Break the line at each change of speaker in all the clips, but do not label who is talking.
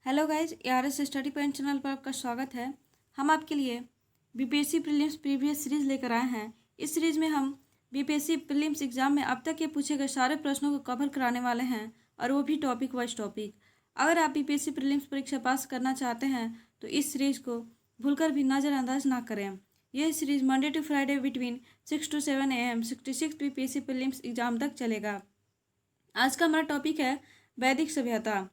Hello guys, ARS study point channel पर आपका स्वागत है। हम आपके लिए बीपीएससी प्रीलिम्स प्रीवियस सीरीज लेकर आए हैं। इस सीरीज में हम बीपीएससी प्रीलिम्स एग्जाम में अब तक के पूछे गए सारे प्रश्नों को कवर कराने वाले हैं, और वो भी टॉपिक वाइज टॉपिक। अगर आप बीपीएससी प्रीलिम्स परीक्षा पास करना चाहते हैं तो इस सीरीज को भूलकर भी नज़रअंदाज ना करें। यह series Monday to Friday between 6 to 7 AM 66 BPSC prelims exam तक चलेगा। आज का हमारा टॉपिक है वैदिक सभ्यता।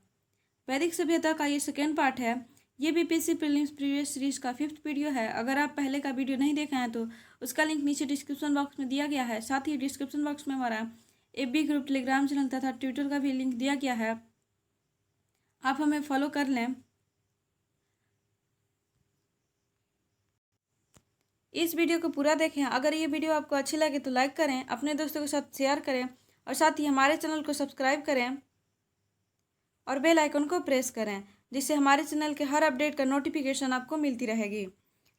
वैदिक सभ्यता का ये सेकेंड पार्ट है। ये बीपीएससी प्रीलिम्स प्रीवियस सीरीज का 5th वीडियो है। अगर आप पहले का वीडियो नहीं देखा है तो उसका लिंक नीचे डिस्क्रिप्शन बॉक्स में दिया गया है। साथ ही डिस्क्रिप्शन बॉक्स में हमारा FB ग्रुप, टेलीग्राम चैनल तथा ट्विटर का भी लिंक दिया गया है, आप हमें फॉलो कर लें। इस वीडियो को पूरा देखें। अगर ये वीडियो आपको अच्छी लगे तो लाइक करें, अपने दोस्तों के साथ शेयर करें और साथ ही हमारे चैनल को सब्सक्राइब करें और बेल आइकन को प्रेस करें, जिससे हमारे चैनल के हर अपडेट का नोटिफिकेशन आपको मिलती रहेगी।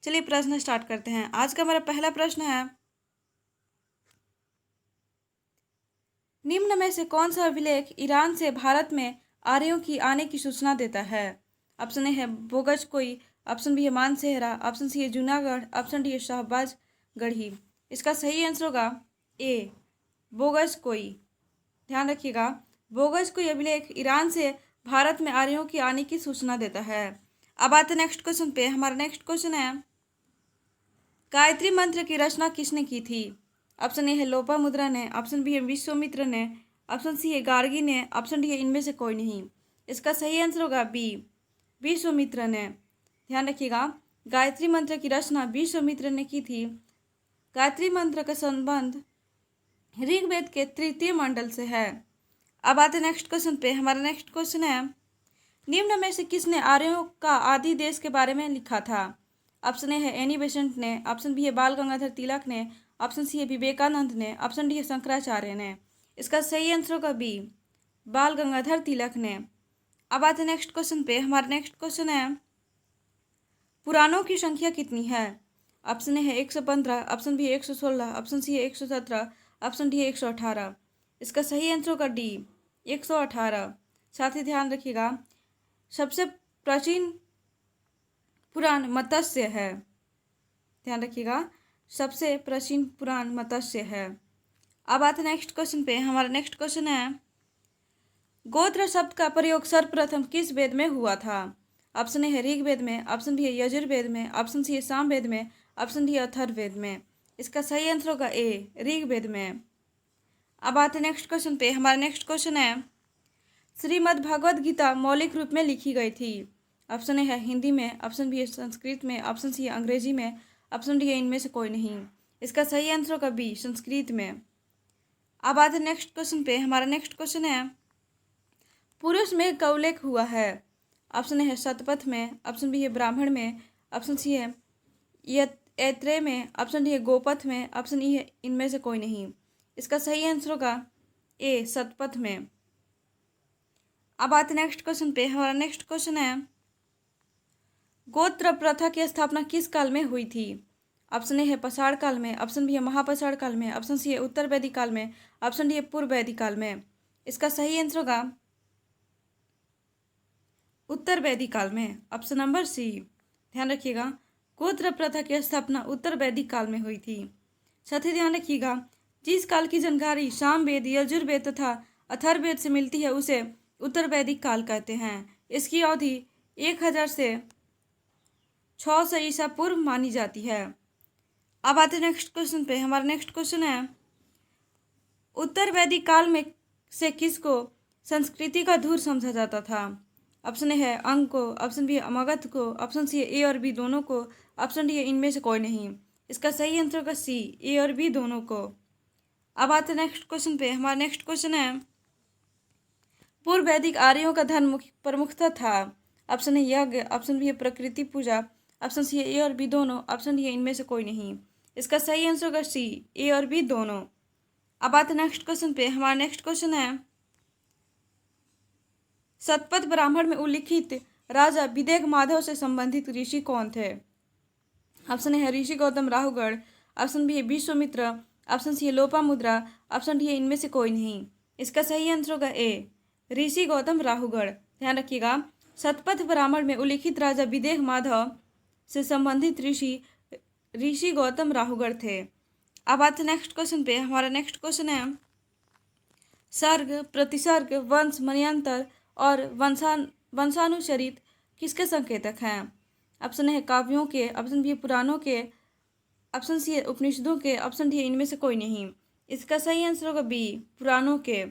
चलिए प्रश्न स्टार्ट करते हैं। आज का हमारा पहला प्रश्न है, निम्न में से कौन सा अभिलेख ईरान से भारत में आर्यों की आने की सूचना देता है? ऑप्शन ए है बोगज कोई, ऑप्शन बी है मानसेहरा, ऑप्शन सी है जूनागढ़, ऑप्शन डी है शाहबाज गढ़ी। इसका सही आंसर होगा ए बोगज कोई। ध्यान रखिएगा, बोगज कोई अभिलेख ईरान से भारत में आर्यों की आने की सूचना देता है। अब आते नेक्स्ट क्वेश्चन पे। हमारा नेक्स्ट क्वेश्चन है, गायत्री मंत्र की रचना किसने की थी? ऑप्शन ए है लोपामुद्रा ने, ऑप्शन बी है विश्वामित्र ने, ऑप्शन सी है गार्गी ने, ऑप्शन डी है इनमें से कोई नहीं। इसका सही आंसर होगा बी विश्वामित्र ने। ध्यान रखिएगा, गायत्री मंत्र की रचना विश्वामित्र ने की थी। गायत्री मंत्र का संबंध ऋग्वेद के 3य मंडल से है। अब आते नेक्स्ट क्वेश्चन पे। हमारा नेक्स्ट क्वेश्चन है, निम्न में से किसने आर्यों का आदि देश के बारे में लिखा था? ऑप्शन ए है एनी बेसेंट ने, ऑप्शन बी है बाल गंगाधर तिलक ने, ऑप्शन सी है विवेकानंद ने, ऑप्शन डी है शंकराचार्य ने। इसका सही आंसर होगा बी बाल गंगाधर तिलक ने। अब आते नेक्स्ट क्वेश्चन पे। हमारा नेक्स्ट क्वेश्चन है, पुराणों की संख्या कितनी है? ऑप्शन ए है 115, ऑप्शन बी है 116, ऑप्शन सी है 117, ऑप्शन डी है 118। इसका सही आंसर होगा डी 118। साथ ही ध्यान रखिएगा, सबसे प्राचीन पुराण मत्स्य है। ध्यान रखिएगा, सबसे प्राचीन पुराण मत्स्य है। अब आते नेक्स्ट क्वेश्चन पे। हमारा नेक्स्ट क्वेश्चन है, गोत्र शब्द का प्रयोग सर्वप्रथम किस वेद में हुआ था? ऑप्शन ए है ऋग्वेद में, ऑप्शन बी है यजुर्वेद में, ऑप्शन सी है सामवेद में, ऑप्शन डी है अथर्ववेद में। इसका सही आंसर होगा ए ऋग्वेद में। अब आते नेक्स्ट क्वेश्चन पे। हमारा नेक्स्ट क्वेश्चन है, श्रीमद् भगवद गीता मौलिक रूप में लिखी गई थी। ऑप्शन ए है हिंदी में, ऑप्शन बी है संस्कृत में, ऑप्शन सी है अंग्रेजी में, ऑप्शन डी है इनमें से कोई नहीं। इसका सही आंसर होगा बी संस्कृत में। अब आते नेक्स्ट क्वेश्चन पे। हमारा नेक्स्ट क्वेश्चन है, पुरुष में का उल्लेख हुआ है। ऑप्शन ए है शतपथ में, ऑप्शन बी है ब्राह्मण में, ऑप्शन सी है ऐत्रेय में, ऑप्शन डी है गोपथ में, ऑप्शन ई है इनमें से कोई नहीं। इसका सही आंसर होगा ए शतपथ में। अब आते नेक्स्ट क्वेश्चन पे। हमारा नेक्स्ट क्वेश्चन है, गोत्र प्रथा की स्थापना किस काल में हुई थी? ऑप्शन ए है पाषाण काल में, ऑप्शन बी है महापाषाण काल में, ऑप्शन सी है उत्तर वैदिक काल में, ऑप्शन डी है पूर्व वैदिक काल में। इसका सही आंसर होगा उत्तर वैदिक काल में, ऑप्शन नंबर सी। ध्यान रखिएगा, गोत्र प्रथा की स्थापना उत्तर वैदिक काल में हुई थी। साथ ही ध्यान रखिएगा, जिस काल की जानकारी सामवेद, यजुर्वेद तथा अथर्ववेद से मिलती है उसे उत्तर वैदिक काल कहते हैं। इसकी अवधि 1000 से 600 ईसा पूर्व मानी जाती है। अब आते नेक्स्ट क्वेश्चन पे। हमारा नेक्स्ट क्वेश्चन है, उत्तर वैदिक काल में से किसको संस्कृति का धूर समझा जाता था? ऑप्शन ए है अंग को, ऑप्शन बी है मगध को, ऑप्शन सी है ए और बी दोनों को, ऑप्शन डी है इनमें से कोई नहीं। इसका सही आंसर होगा सी ए और बी दोनों को। अब आते नेक्स्ट क्वेश्चन पे। हमारा नेक्स्ट क्वेश्चन है, पूर्व वैदिक आर्यों का धर्म प्रमुखता था। ऑप्शन ए यज्ञ, ऑप्शन बी है प्रकृति पूजा, ऑप्शन सी है ए और बी दोनों, ऑप्शन डी है इनमें से कोई नहीं। इसका सही आंसर होगा सी ए और बी दोनों। अब आते नेक्स्ट क्वेश्चन पे। हमारा नेक्स्ट क्वेश्चन है, शतपथ ब्राह्मण में उल्लिखित राजा विदेह माधव से संबंधित ऋषि कौन थे? ऑप्शन ए है ऋषि गौतम राहुगढ़, ऑप्शन बी है विश्वामित्र, ऑप्शन सी है लोपामुद्रा, ऑप्शन डी है इनमें से कोई नहीं। इसका सही आंसर होगा ए ऋषि गौतम राहुगढ़। ध्यान रखिएगा, शतपथ ब्राह्मण में उल्लिखित राजा विदेह माधव से संबंधित ऋषि गौतम राहुगढ़ थे। अब आते नेक्स्ट क्वेश्चन पे। हमारा नेक्स्ट क्वेश्चन है सर्ग, प्रतिसर्ग, वंश, मनयंत्र और वंशानुचरित किसके संकेतक हैं? ऑप्शन है काव्यों के, ऑप्शन बी पुराणों के, ऑप्शन सी उपनिषदों के, ऑप्शन डी इनमें से कोई नहीं। इसका सही आंसर होगा बी, पुराणों के।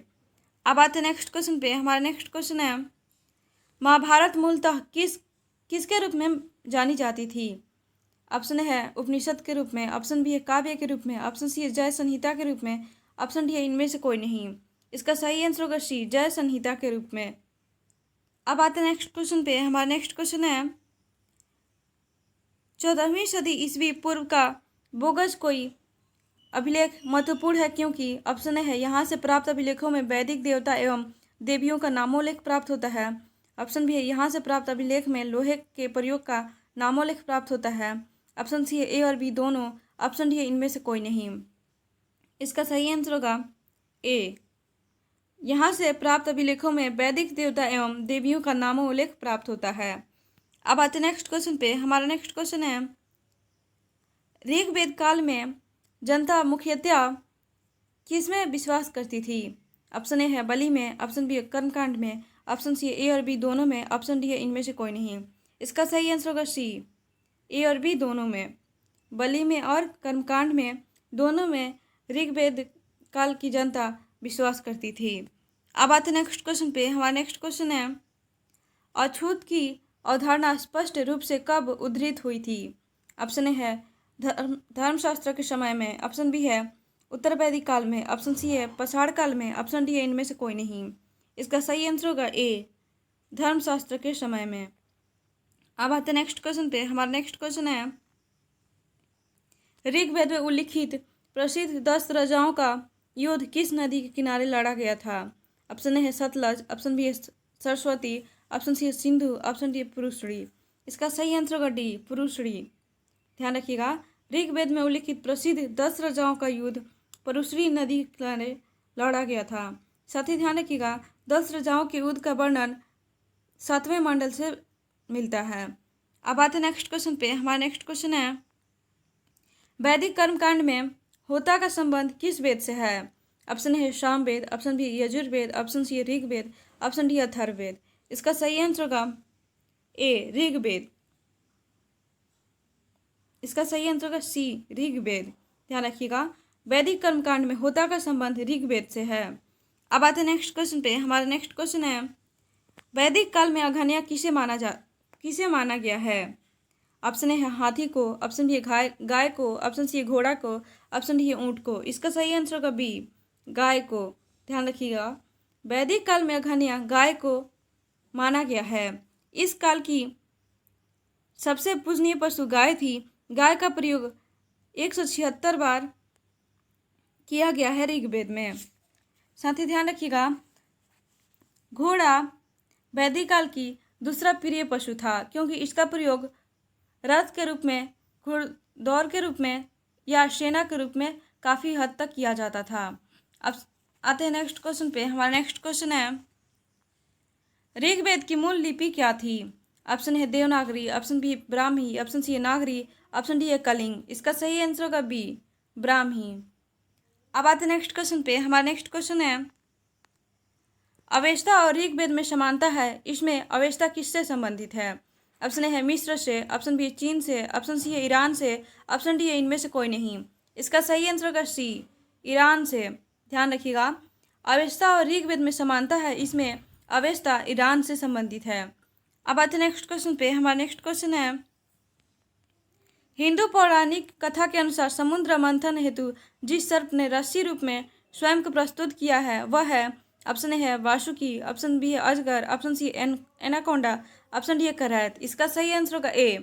अब आते हैं नेक्स्ट क्वेश्चन पे। हमारा नेक्स्ट क्वेश्चन है महाभारत मूलतः किसके रूप में जानी जाती थी? ऑप्शन है उपनिषद के रूप में, ऑप्शन बी है काव्य के रूप में, ऑप्शन सी है जय संहिता के रूप में, ऑप्शन डी है इनमें से कोई नहीं। इसका सही आंसर होगा सी, जय संहिता के रूप में। अब आते हैं नेक्स्ट क्वेश्चन पे। हमारा नेक्स्ट क्वेश्चन है 14वीं सदी ईस्वी पूर्व का बोगस कोई अभिलेख महत्वपूर्ण है क्योंकि ऑप्शन है यहाँ से प्राप्त अभिलेखों में वैदिक देवता एवं देवियों का नामोल्लेख प्राप्त होता है, ऑप्शन बी है यहाँ से प्राप्त अभिलेख में लोहे के प्रयोग का नामोल्लेख प्राप्त होता है, ऑप्शन सी है ए और बी दोनों, ऑप्शन डी है इनमें से कोई नहीं। इसका सही आंसर होगा ए, यहाँ से प्राप्त अभिलेखों में वैदिक देवता एवं देवियों का नामोल्लेख प्राप्त होता है। अब आते नेक्स्ट क्वेश्चन पे। हमारा नेक्स्ट क्वेश्चन है ऋग्वेद काल में जनता मुख्यतया किसमें विश्वास करती थी? ऑप्शन ए है बलि में, ऑप्शन बी है कर्मकांड में, ऑप्शन सी ए और बी दोनों में, ऑप्शन डी है इनमें से कोई नहीं। इसका सही आंसर होगा सी, ए और बी दोनों में, बलि में और कर्मकांड में, दोनों में ऋग्वेद काल की जनता विश्वास करती थी। अब आते नेक्स्ट क्वेश्चन पे। हमारा नेक्स्ट क्वेश्चन है अछूत की अवधारणा स्पष्ट रूप से कब उद्धृत हुई थी? ऑप्शन ए है धर्मशास्त्र के समय में, ऑप्शन बी है उत्तर वैदिक काल में, ऑप्शन सी है पाषाण काल में, ऑप्शन डी है इनमें से कोई नहीं। इसका सही आंसर होगा ए, धर्मशास्त्र के समय में। अब आते नेक्स्ट क्वेश्चन पे। हमारा नेक्स्ट क्वेश्चन है ऋग्वेद में उल्लिखित प्रसिद्ध 10 राजाओं का युद्ध किस नदी के किनारे लड़ा गया था? ऑप्शन ए है सतलज, ऑप्शन बी है सरस्वती, ऑप्शन सी है सिंधु, ऑप्शन डी है पुरुषड़ी। इसका सही आंसर होगा डी, पुरुषड़ी। ध्यान रखिएगा, ऋग्वेद में उल्लिखित प्रसिद्ध 10 राजाओं का युद्ध पुरुषड़ी नदी के किनारे लड़ा गया था। साथ ही ध्यान रखिएगा 10 राजाओं के युद्ध का वर्णन 7वें मंडल से मिलता है। अब आते नेक्स्ट क्वेश्चन पे। हमारा नेक्स्ट क्वेश्चन है वैदिक कर्मकांड में होता का संबंध किस वेद से है? ऑप्शन है Samaveda, option B Yajurveda, option C Rigveda, option D Atharvaveda. इसका सही आंसर होगा ए, ऋग्वेद। इसका सही आंसर होगा सी, ऋग्वेद। ध्यान रखिएगा, वैदिक कर्मकांड में होता का संबंध ऋग्वेद से है। अब आते हैं नेक्स्ट क्वेश्चन पे। हमारा नेक्स्ट क्वेश्चन है वैदिक काल में अघन्या किसे माना गया है? ऑप्शन है हाथी को, ऑप्शन बी है गाय को, ऑप्शन सी है घोड़ा को, ऑप्शन डी है ऊंट को। इसका सही आंसर होगा बी, गाय को। ध्यान रखिएगा, वैदिक काल में अघन्या गाय को माना गया है। इस काल की सबसे पूजनीय पशु गाय थी। गाय का प्रयोग 176 बार किया गया है ऋग्वेद में। साथ ही ध्यान रखिएगा, घोड़ा वैदिक काल की दूसरा प्रिय पशु था क्योंकि इसका प्रयोग रथ के रूप में, घुड़दौड़ के रूप में या सेना के रूप में काफ़ी हद तक किया जाता था। अब आते हैं नेक्स्ट क्वेश्चन पे। हमारा नेक्स्ट क्वेश्चन है ऋग्वेद की मूल लिपि क्या थी? ऑप्शन है Devanagari, option B Brahmi, option C है नागरी, ऑप्शन डी है कलिंग। इसका सही आंसर होगा बी, ब्राह्मी। अब आते हैं नेक्स्ट क्वेश्चन पे। हमारा नेक्स्ट क्वेश्चन है अवेस्ता और ऋग्वेद में समानता है, इसमें अवेस्ता किससे संबंधित है? ऑप्शन है मिस्र से, ऑप्शन बी है चीन से, ऑप्शन सी है ईरान से, ऑप्शन डी है इनमें से कोई नहीं। इसका सही आंसर होगा सी, ईरान से। ध्यान रखिएगा, अवेस्ता और ऋग्वेद में समानता है, इसमें अवेस्ता ईरान से संबंधित है। अब आते नेक्स्ट क्वेश्चन पे। हमारा नेक्स्ट क्वेश्चन है हिंदू पौराणिक कथा के अनुसार समुद्र मंथन हेतु जिस सर्प ने रस्सी रूप में स्वयं को प्रस्तुत किया है वह है? ऑप्शन है वासुकी, ऑप्शन बी है अजगर, option C anaconda, option D है करैत। इसका सही आंसर होगा ए,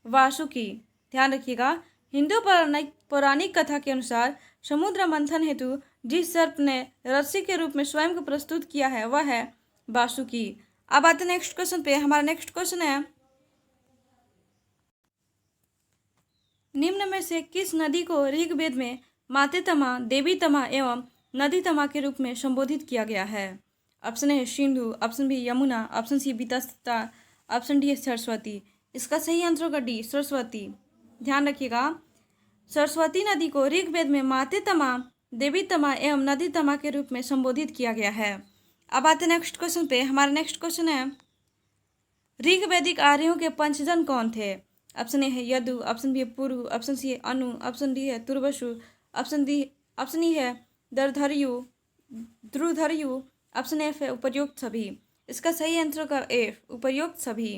वासुकी। ध्यान रखिएगा, हिंदू पौराणिक कथा के अनुसार समुद्र मंथन हेतु जिस सर्प ने रस्सी के रूप में स्वयं को प्रस्तुत किया है वह है वासुकी। अब आते नेक्स्ट क्वेश्चन पे। हमारा नेक्स्ट क्वेश्चन है निम्न में से किस नदी को ऋग्वेद में माते तमा, देवी तमा एवं नदी तमा के रूप में संबोधित किया गया है? ऑप्शन है Sindhu, option B Yamuna, option C Vitasta, option D है सरस्वती। इसका सही आंसर होगा डी सरस्वती। ध्यान रखिएगा, सरस्वती नदी को ऋग्वेद में माते तमा, देवी तमा एवं नदी तमा के रूप में संबोधित किया गया है। अब आते नेक्स्ट क्वेश्चन पे। हमारा नेक्स्ट क्वेश्चन है, ऋग्वैदिक आर्यों के पंचजन कौन थे? ऑप्शन ए है यदु, ऑप्शन बी है पुरु, ऑप्शन सी है अनु, ऑप्शन डी है तुर्वसु, ऑप्शन ई है दरधरयु, ध्रुधरयु, ऑप्शन एफ है उपर्युक्त सभी। इसका सही आंसर होगा एफ उपर्युक्त सभी।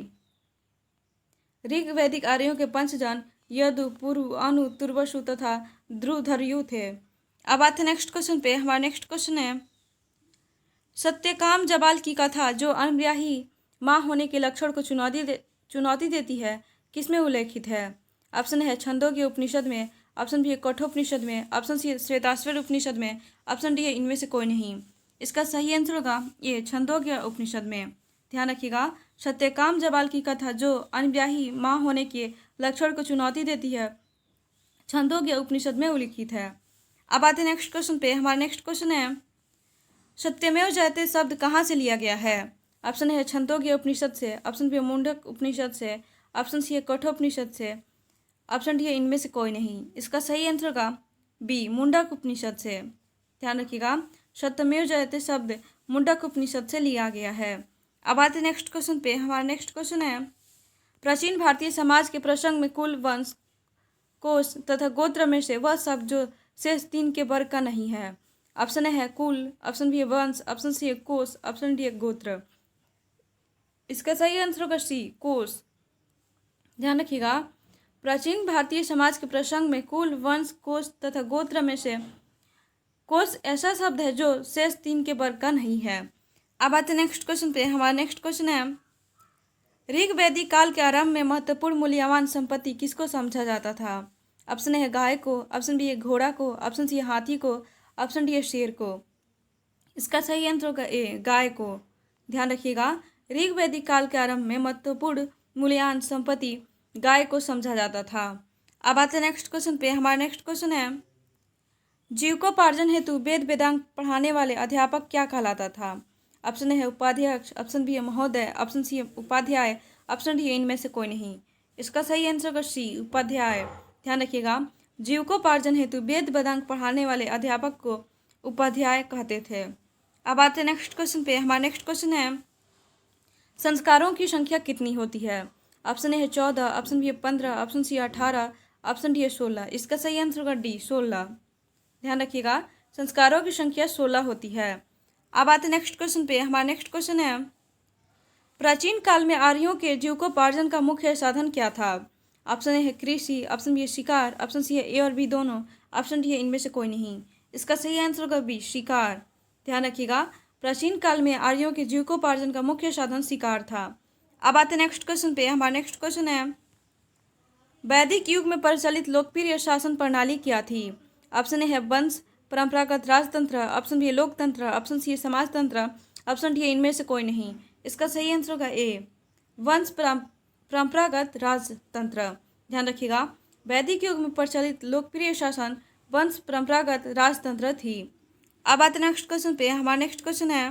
ऋग्वैदिक आर्यों के पंचजन यदु, पुरु, अनु, तुर्वसु तथा ध्रुधरयु थे। अब आते नेक्स्ट क्वेश्चन पे। हमारा नेक्स्ट क्वेश्चन है, सत्यकाम जबाल की कथा जो अनब्याही माँ होने के लक्षण को चुनौती देती है, किसमें उल्लेखित है? ऑप्शन है छंदोग्य उपनिषद में, ऑप्शन बी है कठोपनिषद में, ऑप्शन सी है श्वेताश्वर उपनिषद में, ऑप्शन डी है इनमें से कोई नहीं। इसका सही आंसर होगा ये छंदोग्य उपनिषद में। ध्यान रखिएगा, सत्यकाम जबाल की कथा जो अनब्याही माँ होने के लक्षण को चुनौती देती है, छंदोग्य उपनिषद में उल्लिखित है। अब आते नेक्स्ट क्वेश्चन पे। हमारा नेक्स्ट क्वेश्चन है, सत्यमेव जयते शब्द कहाँ से लिया गया है? ऑप्शन है छंदोग्य उपनिषद से, ऑप्शन बी है मुंडक उपनिषद से, ऑप्शन सी है कठोपनिषद से, ऑप्शन डी है इनमें से कोई नहीं। इसका सही आंसर होगा बी मुंडक उपनिषद से। ध्यान रखिएगा, सत्यमेव जयते शब्द मुंडक उपनिषद से लिया गया है। अब आते नेक्स्ट क्वेश्चन पे। हमारा नेक्स्ट क्वेश्चन है, प्राचीन भारतीय समाज के प्रसंग में कुल, वंश, कोष तथा गोत्र में से वह शब्द जो शेष तीन के वर्ग का नहीं है। ऑप्शन है कुल, ऑप्शन बी है वंश, ऑप्शन सी है कोष, ऑप्शन डी है गोत्र। इसका सही आंसर होगा सी कोष। ध्यान रखिएगा, प्राचीन भारतीय समाज के प्रसंग में कुल, वंश, कोष तथा गोत्र में से कोष ऐसा शब्द है जो शेष तीन के वर्ग का नहीं है। अब आते नेक्स्ट क्वेश्चन पे। हमारा नेक्स्ट क्वेश्चन है, ऋग्वैदिक काल के आरंभ में महत्वपूर्ण मूल्यवान संपत्ति किसको समझा जाता था? ऑप्शन है गाय को, ऑप्शन बी है घोड़ा को, ऑप्शन सी है हाथी को, ऑप्शन डी है शेर को। इसका सही आंसर होगा ए गाय को। ध्यान रखिएगा, ऋग्वैदिक काल के आरंभ में महत्वपूर्ण मूल्यवान संपत्ति गाय को समझा जाता था। अब आते नेक्स्ट क्वेश्चन पे। हमारा नेक्स्ट क्वेश्चन है, जीविकोपार्जन हेतु वेद वेदांग पढ़ाने वाले अध्यापक क्या कहलाता था? ऑप्शन है उपाध्यक्ष, ऑप्शन बी है महोदय, ऑप्शन सी है उपाध्याय, ऑप्शन डी है इनमें से कोई नहीं। इसका सही आंसर होगा सी उपाध्याय। ध्यान रखिएगा, जीविकोपार्जन हेतु वेद वेदांग पढ़ाने वाले अध्यापक को उपाध्याय कहते थे। अब आते नेक्स्ट क्वेश्चन पे। हमारा नेक्स्ट क्वेश्चन है, संस्कारों की संख्या कितनी होती है? ऑप्शन है 14, ऑप्शन बी है 15, ऑप्शन सी है 18, ऑप्शन डी है 16। इसका सही आंसर होगा डी 16। ध्यान रखिएगा, संस्कारों की संख्या 16 होती है। अब आते नेक्स्ट क्वेश्चन पे। हमारा नेक्स्ट क्वेश्चन है, प्राचीन काल में आर्यों के जीविकोपार्जन का मुख्य साधन क्या था? ऑप्शन ए है कृषि, ऑप्शन बी है शिकार, ऑप्शन सी है ए और बी दोनों, ऑप्शन डी है इनमें से कोई नहीं। इसका सही आंसर होगा बी शिकार। ध्यान रखिएगा, प्राचीन काल में आर्यों के जीविकोपार्जन का मुख्य साधन शिकार था। अब आते नेक्स्ट क्वेश्चन पे। हमारा नेक्स्ट क्वेश्चन है, वैदिक युग में प्रचलित लोकप्रिय शासन प्रणाली क्या थी? ऑप्शन ए है वंश, परंपरागत राजतंत्र, ऑप्शन बी है लोकतंत्र, ऑप्शन सी है समाजतंत्र, ऑप्शन डी है इनमें से कोई नहीं। इसका सही आंसर होगा ए वंश परंपरागत राजतंत्र। ध्यान रखिएगा, वैदिक युग में प्रचलित लोकप्रिय शासन वंश परंपरागत राजतंत्र थी। अब आते नेक्स्ट क्वेश्चन पे। हमारा नेक्स्ट क्वेश्चन है,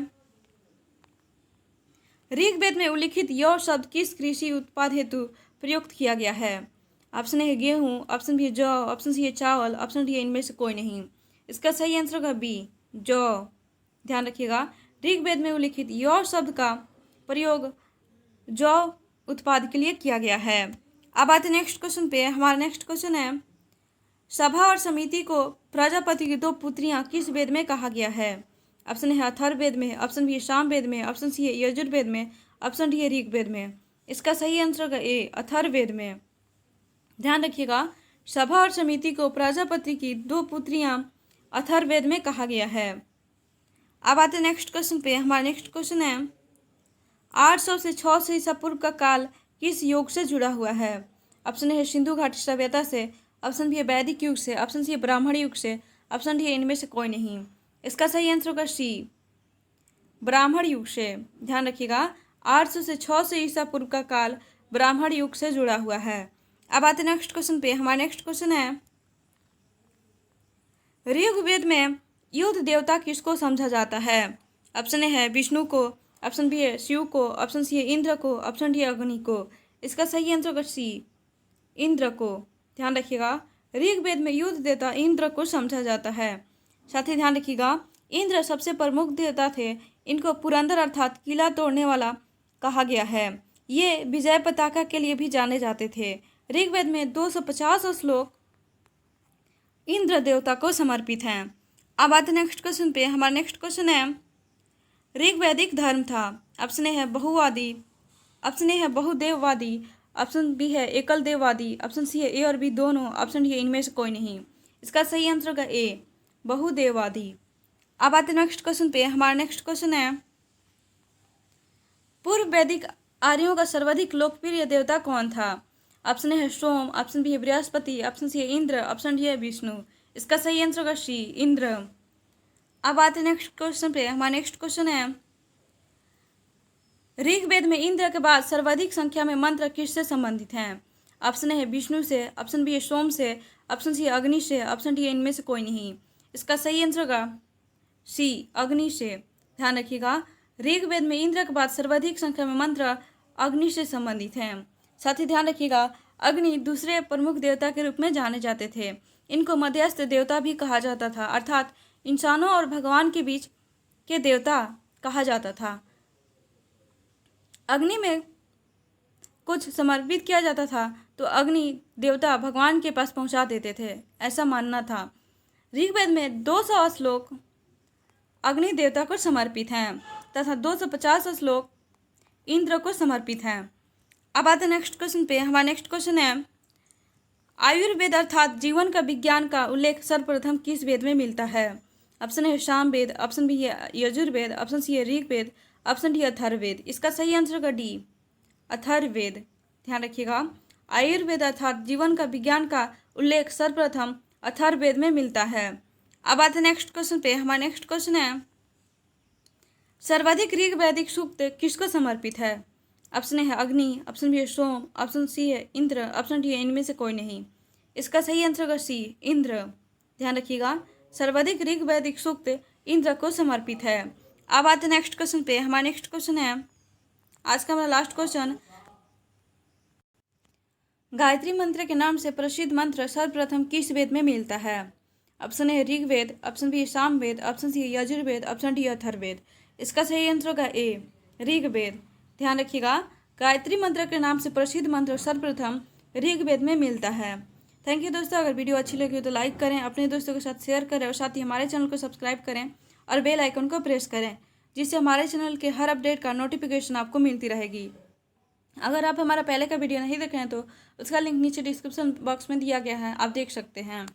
ऋग्वेद में उल्लिखित यौ शब्द किस कृषि उत्पाद हेतु प्रयुक्त किया गया है? ऑप्शन है गेहूँ, ऑप्शन बी है जौ, ऑप्शन सी है चावल, ऑप्शन डी है इनमें से कोई नहीं। इसका सही आंसर होगा बी जौ। ध्यान रखिएगा, ऋग्वेद में उल्लिखित यौ शब्द का प्रयोग जौ उत्पाद के लिए किया गया है। अब आते नेक्स्ट क्वेश्चन पे। हमारा नेक्स्ट क्वेश्चन है, सभा और समिति को प्रजापति की दो पुत्रियां किस वेद में कहा गया है? ऑप्शन है अथर्ववेद में, ऑप्शन बी है सामवेद में, ऑप्शन सी है यजुर्वेद में, ऑप्शन डी है ऋग्वेद में। इसका सही आंसर होगा ए अथर्ववेद में। ध्यान रखिएगा, सभा और समिति को प्रजापति की दो पुत्रियां अथर्ववेद में कहा गया है। अब आते नेक्स्ट क्वेश्चन पे। हमारा नेक्स्ट क्वेश्चन है, 800 से 600 ईसा पूर्व का काल किस युग से जुड़ा हुआ है? ऑप्शन है सिंधु घाटी सभ्यता से, ऑप्शन बी है वैदिक युग से, ऑप्शन सी है ब्राह्मण युग से, ऑप्शन डी है इनमें से कोई नहीं। इसका सही आंसर होगा सी ब्राह्मण युग से। ध्यान रखिएगा, 800 से 600 ईसा पूर्व का काल ब्राह्मण युग से जुड़ा हुआ है। अब आते नेक्स्ट क्वेश्चन पे। हमारा नेक्स्ट क्वेश्चन है, ऋग्वेद में युद्ध देवता किसको समझा जाता है? ऑप्शन है विष्णु को, ऑप्शन बी है शिव को, ऑप्शन सी है इंद्र को, ऑप्शन डी है अग्नि को। इसका सही आंसर होगा सी, इंद्र को। ध्यान रखिएगा, ऋग्वेद में युद्ध देवता इंद्र को समझा जाता है। साथ ही ध्यान रखिएगा, इंद्र सबसे प्रमुख देवता थे। इनको पुरंदर अर्थात किला तोड़ने वाला कहा गया है। ये विजय पताका के लिए भी जाने जाते थे। ऋग्वेद में 250 श्लोक इंद्र देवता को समर्पित हैं। अब आते नेक्स्ट क्वेश्चन पे। हमारा नेक्स्ट क्वेश्चन है, ऋग्वैदिक धर्म था। ऑप्शन ए है बहुवादी, ऑप्शन ए है बहुदेववादी, ऑप्शन बी है एकल देववादी, ऑप्शन सी है ए और बी दोनों, ऑप्शन डी है इनमें से कोई नहीं। इसका सही आंसर होगा ए, बहुदेववादी। अब आते नेक्स्ट क्वेश्चन पे। हमारा नेक्स्ट क्वेश्चन है, पूर्व वैदिक आर्यों का सर्वाधिक लोकप्रिय देवता कौन था? ऑप्शन ए है सोम, ऑप्शन बी है बृहस्पति, ऑप्शन सी है इंद्र, ऑप्शन डी है विष्णु। इसका सही आंसर होगा सी, इंद्र। अब आते नेक्स्ट क्वेश्चन पे। हमारा नेक्स्ट क्वेश्चन है, ऋग्वेद में इंद्र के बाद सर्वाधिक संख्या में मंत्र किससे संबंधित हैं? ऑप्शन ए है विष्णु से, ऑप्शन बी है सोम से, ऑप्शन सी है अग्नि से, ऑप्शन डी है इनमें से कोई नहीं। इसका सही आंसर होगा सी, अग्नि से। ध्यान रखिएगा, ऋग्वेद में इंद्र के बाद सर्वाधिक संख्या में मंत्र अग्नि से संबंधित हैं। साथ ही ध्यान रखिएगा, अग्नि दूसरे प्रमुख देवता के रूप में जाने जाते थे। इनको मध्यस्थ देवता भी कहा जाता था, अर्थात इंसानों और भगवान के बीच के देवता कहा जाता था। अग्नि में कुछ समर्पित किया जाता था तो अग्नि देवता भगवान के पास पहुंचा देते थे, ऐसा मानना था। ऋग्वेद में 200 श्लोक अग्नि देवता को समर्पित हैं तथा 250 श्लोक इंद्र को समर्पित हैं। अब आते हैं नेक्स्ट क्वेश्चन पे। हमारा नेक्स्ट क्वेश्चन है, आयुर्वेद अर्थात जीवन का विज्ञान का उल्लेख सर्वप्रथम किस वेद में मिलता है? ऑप्शन है सामवेद, ऑप्शन बी है यजुर्वेद, ऑप्शन सी है ऋग्वेद, ऑप्शन डी अथर्ववेद। इसका सही आंसर होगा डी, अथर्ववेद। ध्यान रखिएगा, आयुर्वेद अर्थात जीवन का विज्ञान का उल्लेख सर्वप्रथम अथर्ववेद में मिलता है। अब आते हैं नेक्स्ट क्वेश्चन पे। हमारा नेक्स्ट क्वेश्चन है, सर्वाधिक ऋग्वैदिक सूक्त किसको समर्पित है? ऑप्शन ए है अग्नि, ऑप्शन बी है सोम, ऑप्शन सी है इंद्र, ऑप्शन डी है इनमें से कोई नहीं। इसका सही आंसर होगा सी, इंद्र। ध्यान रखिएगा, सर्वाधिक ऋग्वैदिक सूक्त इंद्र को समर्पित है। अब आते हैं नेक्स्ट क्वेश्चन पे। हमारा नेक्स्ट क्वेश्चन है, आज का हमारा लास्ट क्वेश्चन, गायत्री मंत्र के नाम से प्रसिद्ध मंत्र सर्वप्रथम किस वेद में मिलता है? ऑप्शन ए है ऋग्वेद, ऑप्शन बी है सामवेद, ऑप्शन सी है यजुर्वेद, ऑप्शन डी अथर्ववेद। इसका सही आंसर होगा ए, ऋग्वेद। ध्यान रखिएगा, गायत्री मंत्र के नाम से प्रसिद्ध मंत्र सर्वप्रथम ऋग्वेद में मिलता है। थैंक यू दोस्तों। अगर वीडियो अच्छी लगी हो तो लाइक करें, अपने दोस्तों के साथ शेयर करें और साथ ही हमारे चैनल को सब्सक्राइब करें और बेल आइकन को प्रेस करें, जिससे हमारे चैनल के हर अपडेट का नोटिफिकेशन आपको मिलती रहेगी। अगर आप हमारा पहले का वीडियो नहीं देखे हैं तो उसका लिंक नीचे डिस्क्रिप्शन बॉक्स में दिया गया है, आप देख सकते हैं।